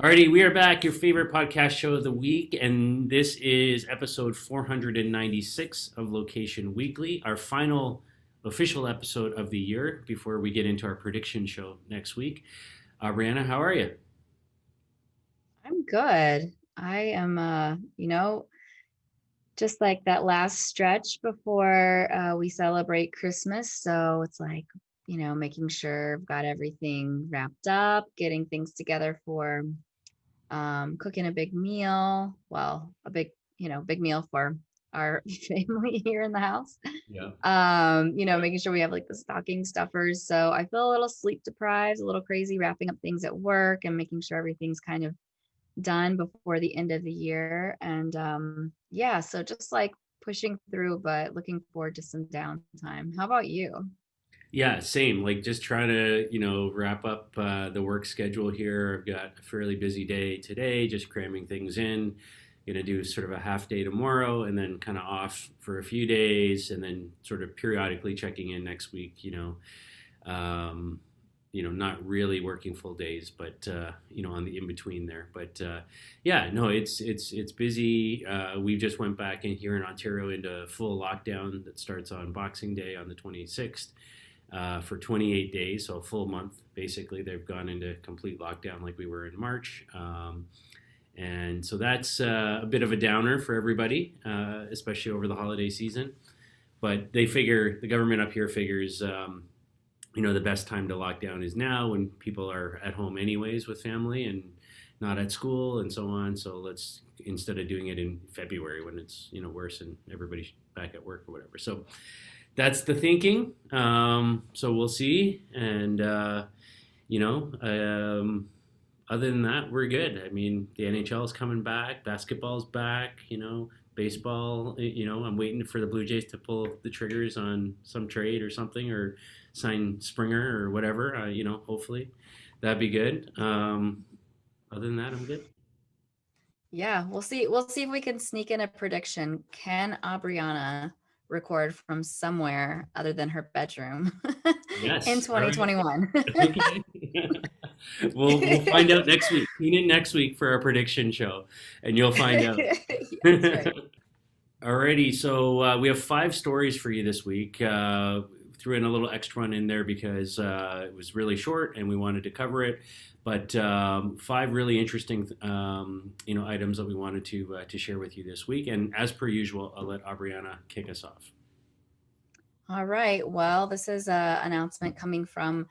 Alrighty, we are back, your favorite podcast show of the week, and this is episode 496 of Location Weekly, our final official episode of the year before we get into our prediction show next week. Brianna, how are you? I'm good. I am, just like that last stretch before we celebrate Christmas. So it's like, making sure I've got everything wrapped up, getting things together for cooking a big meal. Well, big meal for our family here in the house. Yeah. Making sure we have like the stocking stuffers. So I feel a little sleep deprived, a little crazy wrapping up things at work and making sure everything's kind of done before the end of the year. And yeah, so just like pushing through, but looking forward to some downtime. How about you? Yeah, same. Like just trying to, wrap up the work schedule here. I've got a fairly busy day today, just cramming things in. Gonna do sort of a half day tomorrow and then kind of off for a few days and then sort of periodically checking in next week, not really working full days, but on the in between there. But yeah, no, it's busy. We just went back in here in Ontario into full lockdown that starts on Boxing Day on the 26th. For 28 days, so a full month. Basically, they've gone into complete lockdown like we were in March. And so that's a bit of a downer for everybody, especially over the holiday season. But the government up here figures, the best time to lock down is now when people are at home anyways with family and not at school and so on. So let's, instead of doing it in February when it's, worse and everybody's back at work or whatever. So that's the thinking. So we'll see. And, you know, um, other than that, we're good. I mean, the NHL is coming back, basketball's back, baseball, I'm waiting for the Blue Jays to pull the triggers on some trade or something or sign Springer or whatever, hopefully that'd be good. Other than that, I'm good. Yeah, we'll see. We'll see if we can sneak in a prediction. Can Aubriana record from somewhere other than her bedroom in Yes. All right. 2021? Okay. We'll find out next week. Tune in next week for our prediction show, and you'll find out. Yes, right. Alrighty, so we have five stories for you this week. Threw in a little extra one in there because it was really short and we wanted to cover it. But five really interesting, items that we wanted to share with you this week. And as per usual, I'll let Aubriana kick us off. All right. Well, this is a announcement coming from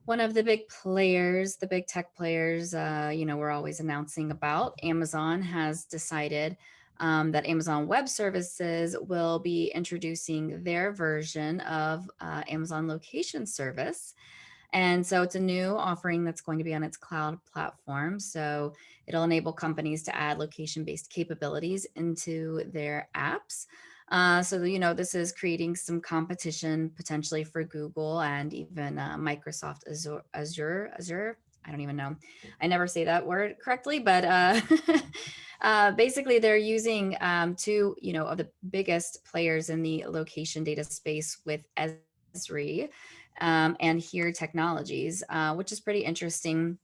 one of the big players, the big tech players, we're always announcing about. Amazon has decided that Amazon Web Services will be introducing their version of Amazon Location Service. And so it's a new offering that's going to be on its cloud platform. So it'll enable companies to add location based capabilities into their apps. This is creating some competition potentially for Google and even Microsoft Azure. I don't even know. I never say that word correctly, but basically they're using two, of the biggest players in the location data space with Esri and Here Technologies, which is pretty interesting.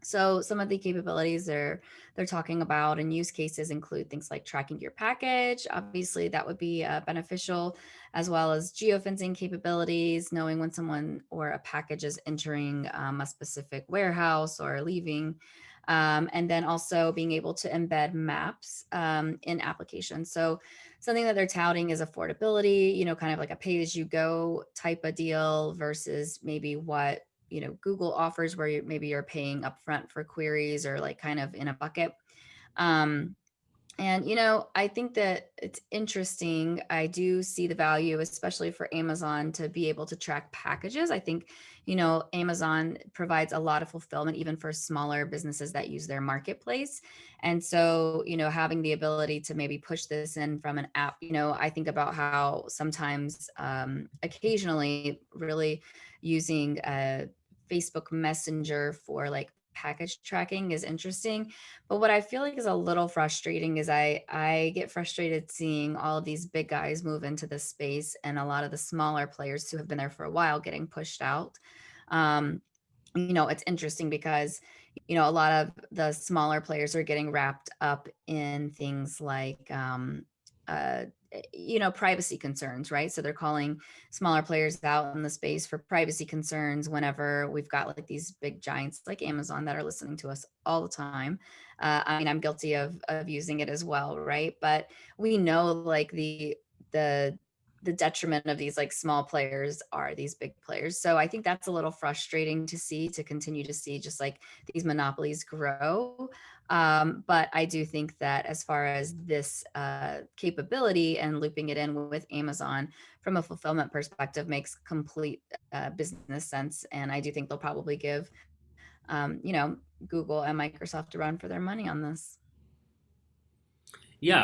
So some of the capabilities they're talking about and use cases include things like tracking your package. Obviously, that would be beneficial, as well as geofencing capabilities, knowing when someone or a package is entering a specific warehouse or leaving. And then also being able to embed maps in applications. So something that they're touting is affordability, kind of like a pay as you go type of deal versus maybe what Google offers where maybe you're paying upfront for queries or like kind of in a bucket. Um, and, I think that it's interesting. I do see the value, especially for Amazon, to be able to track packages. I think, Amazon provides a lot of fulfillment, even for smaller businesses that use their marketplace. And so, having the ability to maybe push this in from an app, I think about how sometimes, occasionally, really using Facebook Messenger for like package tracking is interesting. But what I feel like is a little frustrating is I get frustrated seeing all of these big guys move into this space and a lot of the smaller players who have been there for a while getting pushed out. Um, It's interesting because, a lot of the smaller players are getting wrapped up in things like, privacy concerns, right? So they're calling smaller players out in the space for privacy concerns whenever we've got like these big giants like Amazon that are listening to us all the time. I mean, I'm guilty of using it as well, right? But we know like the the detriment of these like small players are these big players. So I think that's a little frustrating to see, to continue to see just like these monopolies grow. But I do think that as far as this capability and looping it in with Amazon from a fulfillment perspective makes complete business sense. And I do think they'll probably give, Google and Microsoft a run for their money on this. Yeah,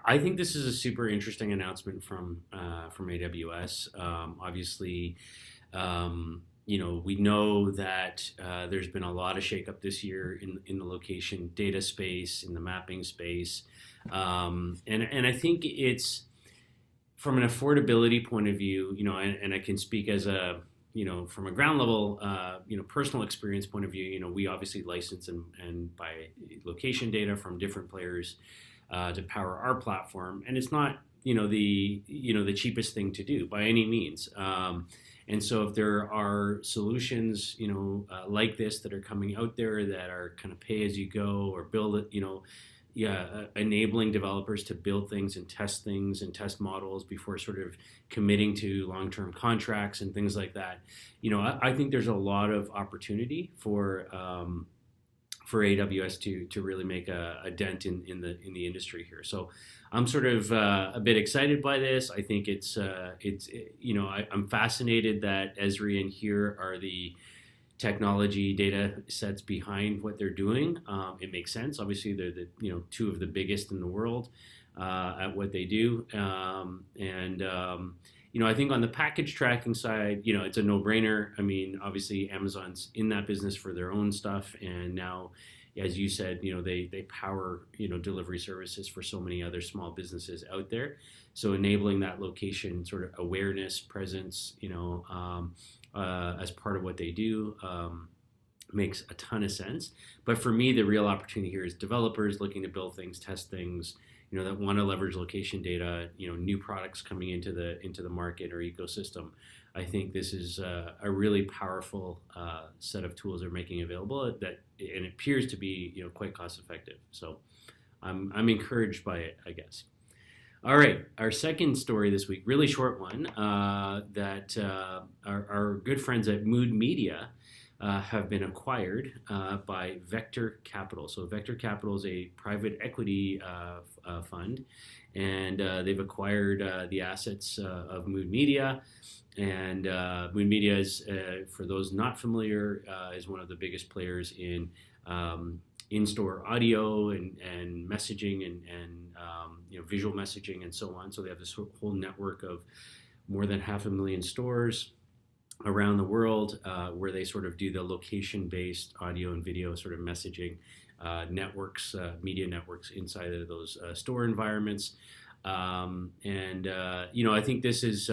I think this is a super interesting announcement from AWS. Obviously, we know that there's been a lot of shakeup this year in the location data space, in the mapping space, and I think it's from an affordability point of view, and I can speak as a from a ground level, personal experience point of view, we obviously license and buy location data from different players to power our platform, and it's not the cheapest thing to do by any means. And so if there are solutions, like this that are coming out there that are kind of pay as you go or build it, enabling developers to build things and test models before sort of committing to long-term contracts and things like that. I think there's a lot of opportunity for AWS to really make a dent in the industry here. So I'm sort of a bit excited by this. I think I'm fascinated that Esri and here are the technology data sets behind what they're doing. It makes sense. Obviously, they're the two of the biggest in the world at what they do, and I think on the package tracking side, it's a no-brainer. I mean, obviously, Amazon's in that business for their own stuff, and now, as you said, they power delivery services for so many other small businesses out there. So enabling that location sort of awareness, presence, as part of what they do. Makes a ton of sense. But for me, the real opportunity here is developers looking to build things, test things, that want to leverage location data, new products coming into the market or ecosystem. I think this is a really powerful set of tools they're making available and it appears to be quite cost effective. So I'm encouraged by it, I guess. All right, our second story this week, really short one, that our good friends at Mood Media have been acquired by Vector Capital. So Vector Capital is a private equity fund, and they've acquired the assets of Mood Media. And Mood Media is, for those not familiar, is one of the biggest players in-store audio and messaging and visual messaging and so on. So they have this whole network of more than 500,000 stores around the world where they sort of do the location-based audio and video sort of messaging networks, media networks inside of those store environments. I think this is,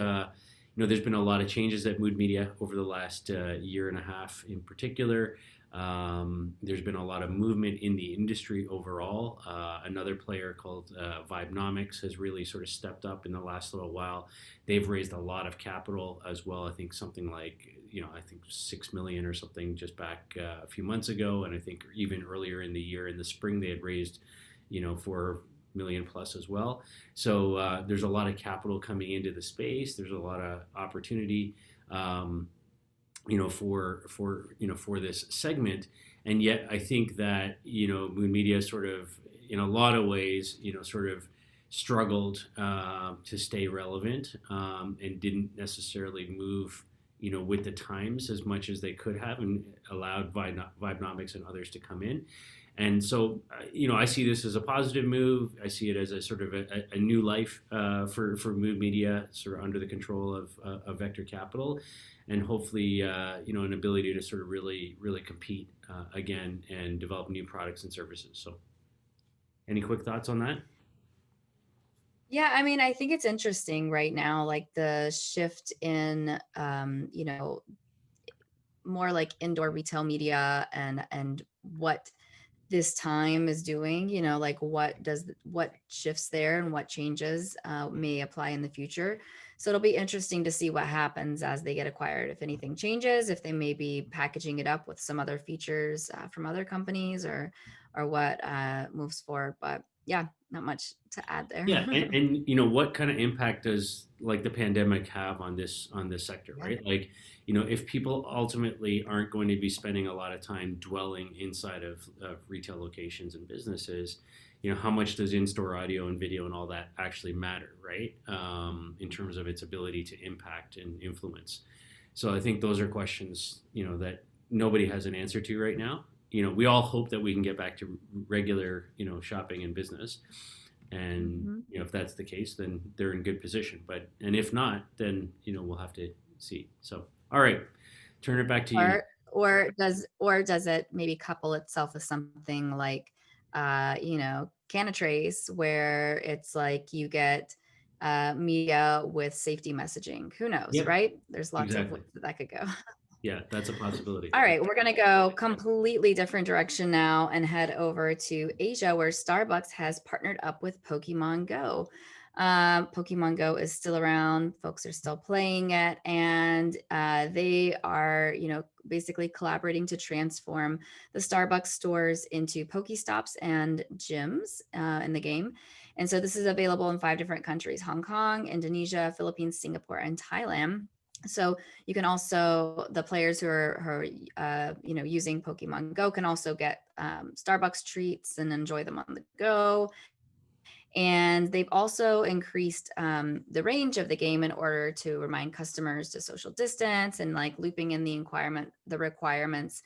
there's been a lot of changes at Mood Media over the last year and a half in particular. There's been a lot of movement in the industry overall. Another player called Vibenomics has really sort of stepped up in the last little while. They've raised a lot of capital as well. I think something like, I think 6 million or something just back a few months ago. And I think even earlier in the year, in the spring, they had raised, 4 million plus as well. So there's a lot of capital coming into the space. There's a lot of opportunity. For this segment, and yet I think that Moon Media sort of, in a lot of ways, sort of struggled to stay relevant and didn't necessarily move, with the times as much as they could have, and allowed Vibenomics and others to come in. And so, I see this as a positive move. I see it as a sort of a new life for Mood Media, sort of under the control of Vector Capital, and hopefully, an ability to sort of really, really compete again and develop new products and services. So, any quick thoughts on that? Yeah, I mean, I think it's interesting right now, like the shift in, more like indoor retail media and what this time is doing, like what shifts there and what changes may apply in the future. So it'll be interesting to see what happens as they get acquired, if anything changes, if they may be packaging it up with some other features from other companies, or what moves forward. But yeah, not much to add there. Yeah, and what kind of impact does like the pandemic have on this sector, Yeah. right? Like, if people ultimately aren't going to be spending a lot of time dwelling inside of retail locations and businesses, how much does in-store audio and video and all that actually matter, right? In terms of its ability to impact and influence. So I think those are questions, that nobody has an answer to right now. We all hope that we can get back to regular, shopping and business. And Mhm. if that's the case, then they're in good position. And if not, then we'll have to see. So, all right, turn it back to you. Or does it maybe couple itself with something like Canatrace, where it's like you get media with safety messaging? Who knows, Yep, right? There's lots of exactly. ways that could go. Yeah, that's a possibility. All right, we're going to go completely different direction now and head over to Asia, where Starbucks has partnered up with Pokemon Go. Pokemon Go is still around; folks are still playing it, and they are, basically collaborating to transform the Starbucks stores into Pokestops and gyms in the game. And so this is available in 5 different countries: Hong Kong, Indonesia, Philippines, Singapore, and Thailand. So you can also, the players who are using Pokemon Go can also get Starbucks treats and enjoy them on the go. And they've also increased the range of the game in order to remind customers to social distance, and like looping in the requirements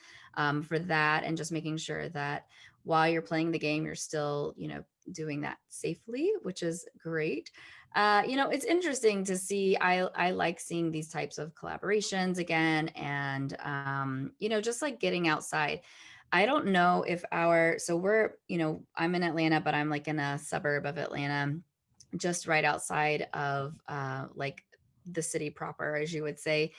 for that, and just making sure that while you're playing the game, you're still, doing that safely, which is great. It's interesting to see. I like seeing these types of collaborations again, and just like getting outside. I don't know if so I'm in Atlanta, but I'm like in a suburb of Atlanta, just right outside of like the city proper, as you would say.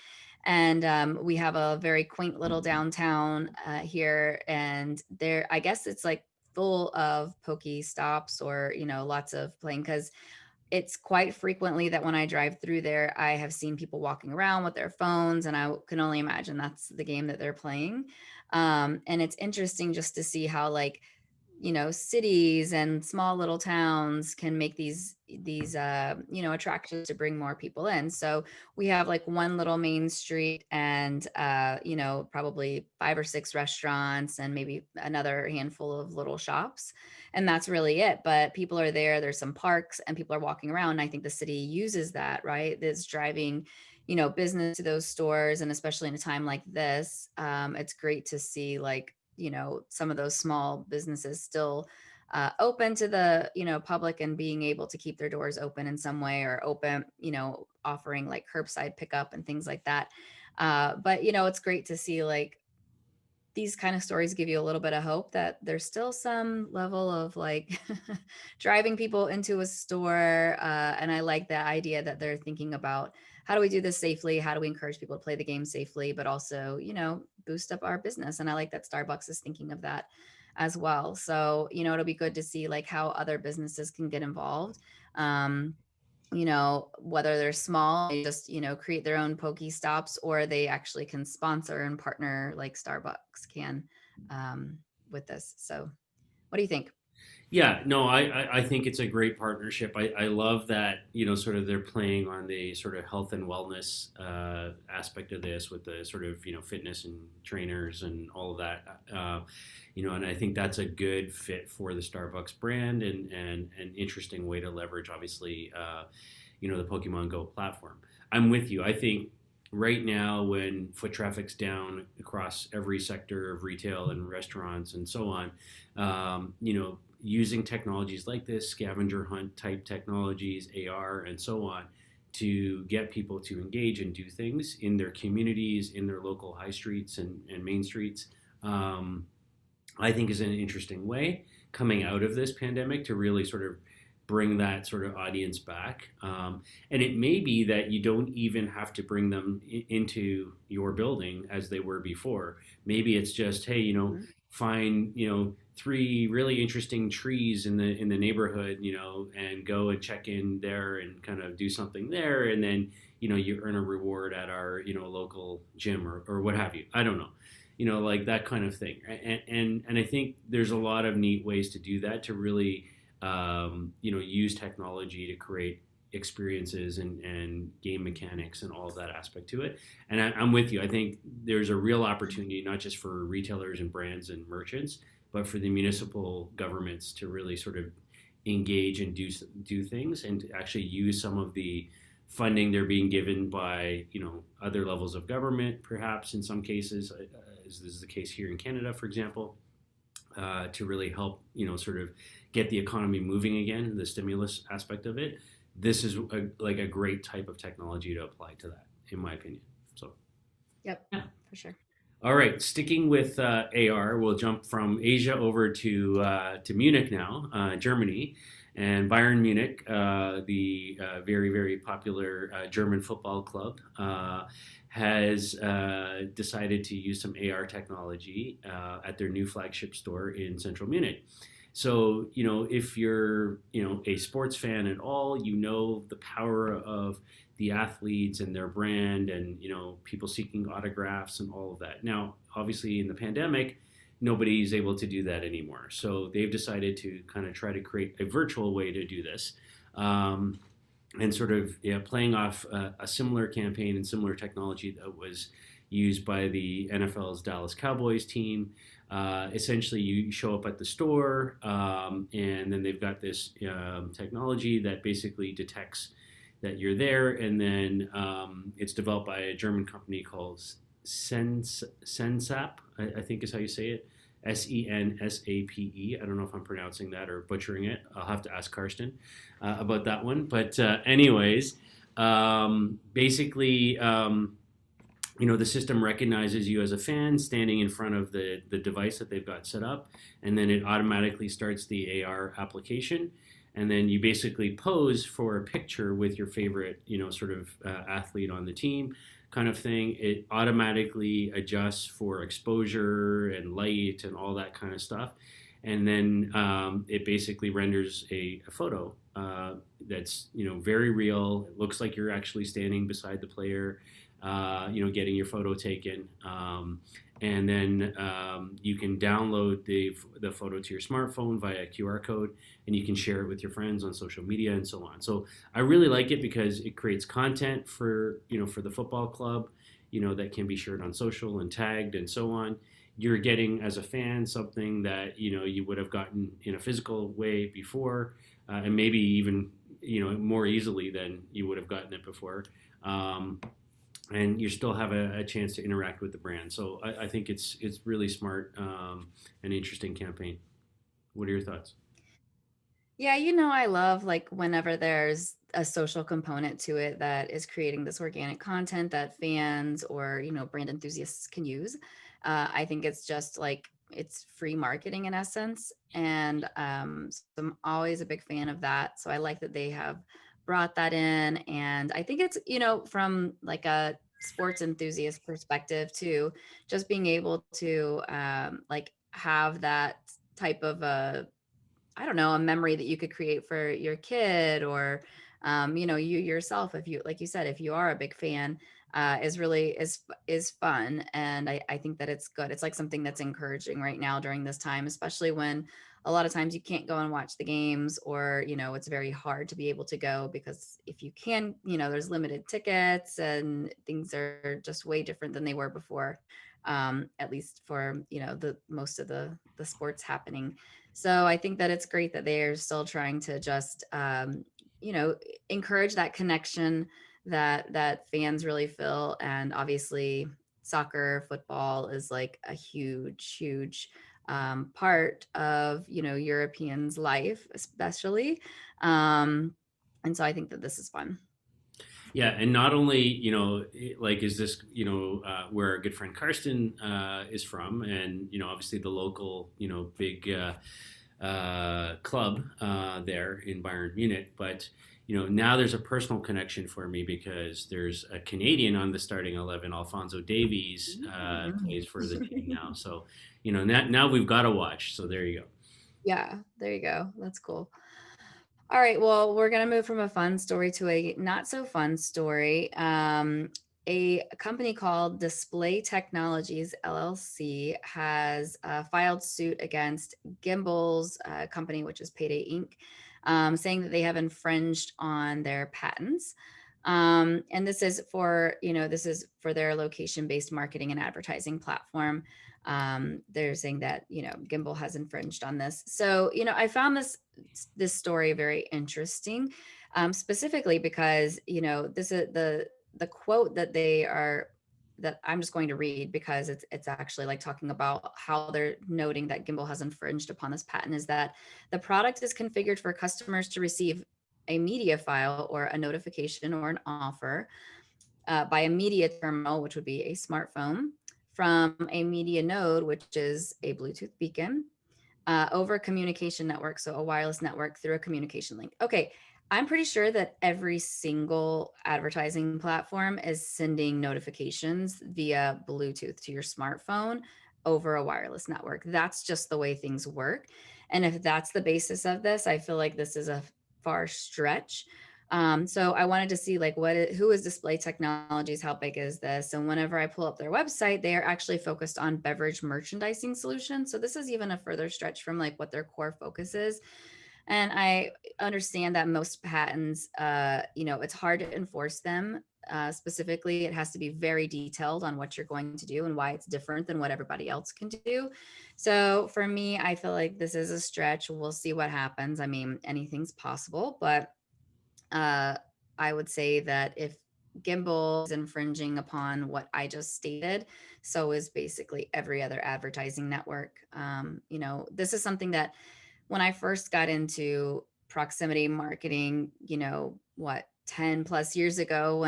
And we have a very quaint little downtown here, and there, I guess it's like full of Poke stops, or, lots of playing, because it's quite frequently that when I drive through there, I have seen people walking around with their phones, and I can only imagine that's the game that they're playing. And it's interesting just to see how, like, cities and small little towns can make these attractions to bring more people in. So we have like one little main street, and probably 5 or 6 restaurants, and maybe another handful of little shops, and that's really it. But people are there, there's some parks, and people are walking around, and I think the city uses that, right? That's driving business to those stores. And especially in a time like this, it's great to see, like, some of those small businesses still open to the public, and being able to keep their doors open in some way, or open, offering like curbside pickup and things like that. But it's great to see, like, these kind of stories give you a little bit of hope that there's still some level of like driving people into a store. And I like the idea that they're thinking about, how do we do this safely? How do we encourage people to play the game safely, but also, boost up our business? And I like that Starbucks is thinking of that as well. So, it'll be good to see like how other businesses can get involved. Whether they're small, they just, create their own Stops, or they actually can sponsor and partner like Starbucks can with this. So what do you think? Yeah, no, I think it's a great partnership. I love that, sort of they're playing on the sort of health and wellness aspect of this, with the sort of, fitness and trainers and all of that. And I think that's a good fit for the Starbucks brand, and an interesting way to leverage, obviously, the Pokemon Go platform. I'm with you. I think right now, when foot traffic's down across every sector of retail and restaurants and so on, using technologies like this, scavenger hunt type technologies, AR, and so on, to get people to engage and do things in their communities, in their local high streets and main streets, I think is an interesting way coming out of this pandemic to really sort of bring that sort of audience back. And it may be that you don't even have to bring them into your building as they were before. Maybe it's just, hey, Mhm. find, three really interesting trees in the neighborhood, and go and check in there and kind of do something there, and then you earn a reward at our local gym or what have you. I don't know, like that kind of thing. And I think there's a lot of neat ways to do that, to really use technology to create experiences and game mechanics and all of that aspect to it. And I'm with you. I think there's a real opportunity, not just for retailers and brands and merchants, but for the municipal governments to really sort of engage and do things, and to actually use some of the funding they're being given by other levels of government, perhaps in some cases, as this is the case here in Canada, for example, to really help sort of get the economy moving again, the stimulus aspect of it. This is like a great type of technology to apply to that, in my opinion. So Yep, yeah. for sure. All right, sticking with AR, we'll jump from Asia over to Munich now, Germany, and Bayern Munich, the very very popular German football club, has decided to use some AR technology at their new flagship store in central Munich. So if you're a sports fan at all, the power of the athletes and their brand, and people seeking autographs and all of that. Now obviously in the pandemic, nobody's able to do that anymore, so they've decided to kind of try to create a virtual way to do this, and sort of playing off a similar campaign and similar technology that was used by the NFL's Dallas Cowboys team. Essentially, you show up at the store, and then they've got this technology that basically detects that you're there, and then it's developed by a German company called Sensap, I think is how you say it. Sensape. I don't know if I'm pronouncing that or butchering it. I'll have to ask Karsten about that one. But anyways, basically, the system recognizes you as a fan standing in front of the device that they've got set up, and then it automatically starts the AR application. And then you basically pose for a picture with your favorite, sort of athlete on the team, kind of thing. It automatically adjusts for exposure and light and all that kind of stuff. And then it basically renders a photo that's very real. It looks like you're actually standing beside the player, getting your photo taken. And then you can download the photo to your smartphone via QR code, and you can share it with your friends on social media and so on. So I really like it because it creates content for the football club, that can be shared on social and tagged and so on. You're getting, as a fan, something that you would have gotten in a physical way before, and maybe even more easily than you would have gotten it before. And you still have a chance to interact with the brand. So I think it's really smart, and interesting campaign. What are your thoughts? Yeah, I love like whenever there's a social component to it that is creating this organic content that fans or, brand enthusiasts can use. I think it's just like it's free marketing in essence. And so I'm always a big fan of that. So I like that they have brought that in. And I think it's, from like a sports enthusiast perspective too, just being able to like have that type of a I don't know, a memory that you could create for your kid or, you yourself, if you, like you said, if you are a big fan, is really is fun. And I think that it's good. It's like something that's encouraging right now during this time, especially when a lot of times you can't go and watch the games or, it's very hard to be able to go because if you can, there's limited tickets and things are just way different than they were before. At least for, the most of the sports happening. So I think that it's great that they are still trying to just, you know, encourage that connection that fans really feel. And obviously, soccer, football is like a huge part of Europeans' life, especially. Um, and so I think that this is fun. Yeah, and not only like is this where our good friend Karsten is from, and obviously the local big club there in Bayern Munich. But now there's a personal connection for me because there's a Canadian on the starting 11. Alfonso Davies Mm. plays for the team now. So now we've got to watch. So there you go. Yeah, there you go. That's cool. All right, well, we're going to move from a fun story to a not so fun story. A company called Display Technologies LLC has filed suit against Gimbal's company, which is Payday Inc., saying that they have infringed on their patents. And this is for their location-based marketing and advertising platform. They're saying that Gimbal has infringed on this. So I found this story very interesting, specifically because this is the quote that I'm just going to read because it's actually like talking about how they're noting that Gimbal has infringed upon this patent is that the product is configured for customers to receive a media file or a notification or an offer by a media terminal, which would be a smartphone, from a media node, which is a Bluetooth beacon, over a communication network, so a wireless network through a communication link. Okay, I'm pretty sure that every single advertising platform is sending notifications via Bluetooth to your smartphone over a wireless network. That's just the way things work. And if that's the basis of this, I feel like this is a far stretch. So I wanted to see like who is Display Technologies, how big is this? And whenever I pull up their website, they are actually focused on beverage merchandising solutions. So this is even a further stretch from like what their core focus is. And I understand that most patents, it's hard to enforce them. Specifically, it has to be very detailed on what you're going to do and why it's different than what everybody else can do. So for me, I feel like this is a stretch. We'll see what happens. I mean, anything's possible, but uh, I would say that if Gimbal is infringing upon what I just stated, so is basically every other advertising network. This is something that when I first got into proximity marketing, 10 plus years ago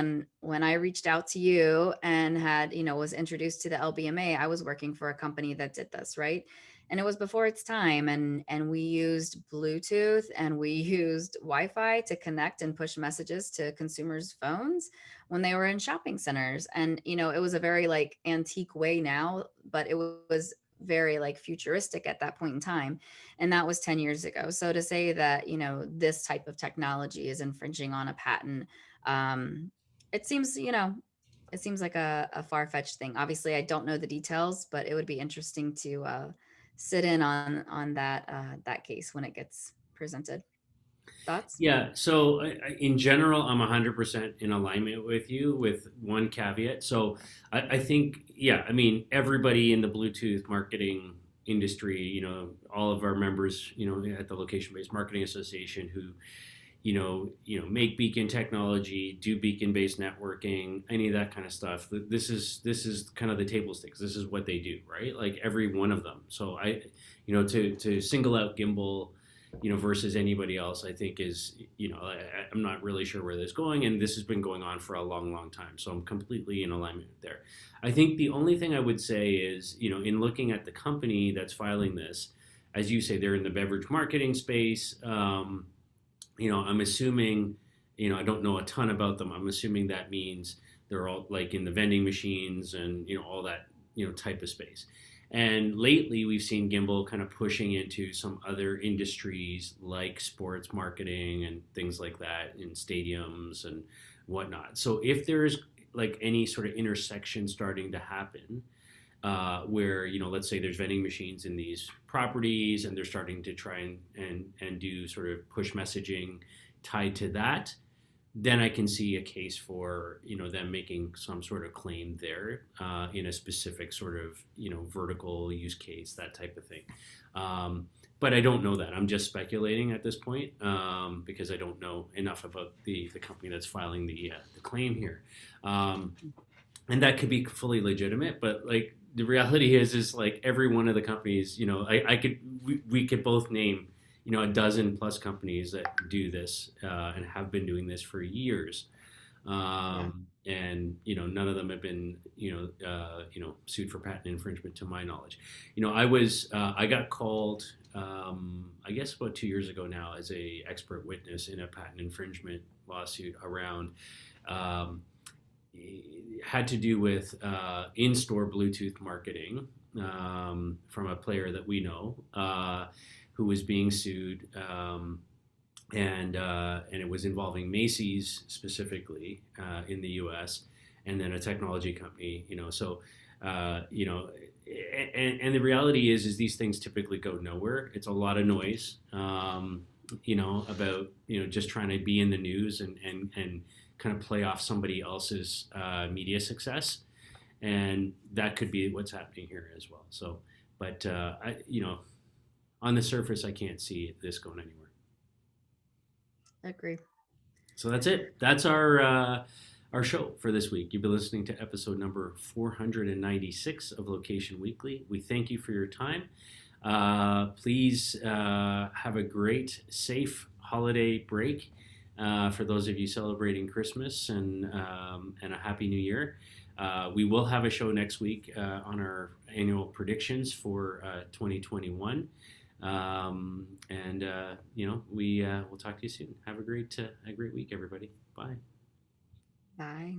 when I reached out to you and had, was introduced to the LBMA, I was working for a company that did this, right? And it was before its time and we used Bluetooth and we used Wi-Fi to connect and push messages to consumers' phones when they were in shopping centers. And it was a very like antique way now, but it was very like futuristic at that point in time, and that was 10 years ago. So to say that this type of technology is infringing on a patent, um it seems it seems like a far-fetched thing. Obviously I don't know the details, but it would be interesting to sit in on that case when it gets presented. Thoughts? Yeah. So in general, I'm 100% in alignment with you with one caveat. So I think, yeah, I mean, everybody in the Bluetooth marketing industry, all of our members, at the Location-Based Marketing Association who, make beacon technology, do beacon-based networking, any of that kind of stuff. This is kind of the table stakes. This is what they do, right? Like every one of them. So to single out Gimbal versus anybody else, I think is, I'm not really sure where this is going, and this has been going on for a long, long time. So I'm completely in alignment there. I think the only thing I would say is, in looking at the company that's filing this, as you say, they're in the beverage marketing space. I'm assuming, I don't know a ton about them. I'm assuming that means they're all like in the vending machines and, all that, type of space. And lately, we've seen Gimbal kind of pushing into some other industries like sports marketing and things like that in stadiums and whatnot. So if there's like any sort of intersection starting to happen, where let's say there's vending machines in these properties and they're starting to try and do sort of push messaging tied to that, then I can see a case for them making some sort of claim there in a specific sort of vertical use case, that type of thing. But I don't know that. I'm just speculating at this point because I don't know enough about the company that's filing the claim here, and that could be fully legitimate. But like the reality is like every one of the companies, we could both name a dozen plus companies that do this and have been doing this for years. Yeah. And none of them have been sued for patent infringement to my knowledge. I got called I guess about 2 years ago now, as a expert witness in a patent infringement lawsuit around. Had to do with in-store Bluetooth marketing from a player that we know who was being sued, and it was involving Macy's specifically in the U.S. and then a technology company. So and the reality is these things typically go nowhere. It's a lot of noise, about just trying to be in the news and kind of play off somebody else's media success, and that could be what's happening here as well. So, but on the surface, I can't see this going anywhere. I agree. So that's it. That's our show for this week. You've been listening to episode number 496 of Location Weekly. We thank you for your time. Please have a great, safe holiday break. For those of you celebrating Christmas and a Happy New Year. We will have a show next week on our annual predictions for 2021. We'll talk to you soon. Have a great week, everybody. Bye. Bye.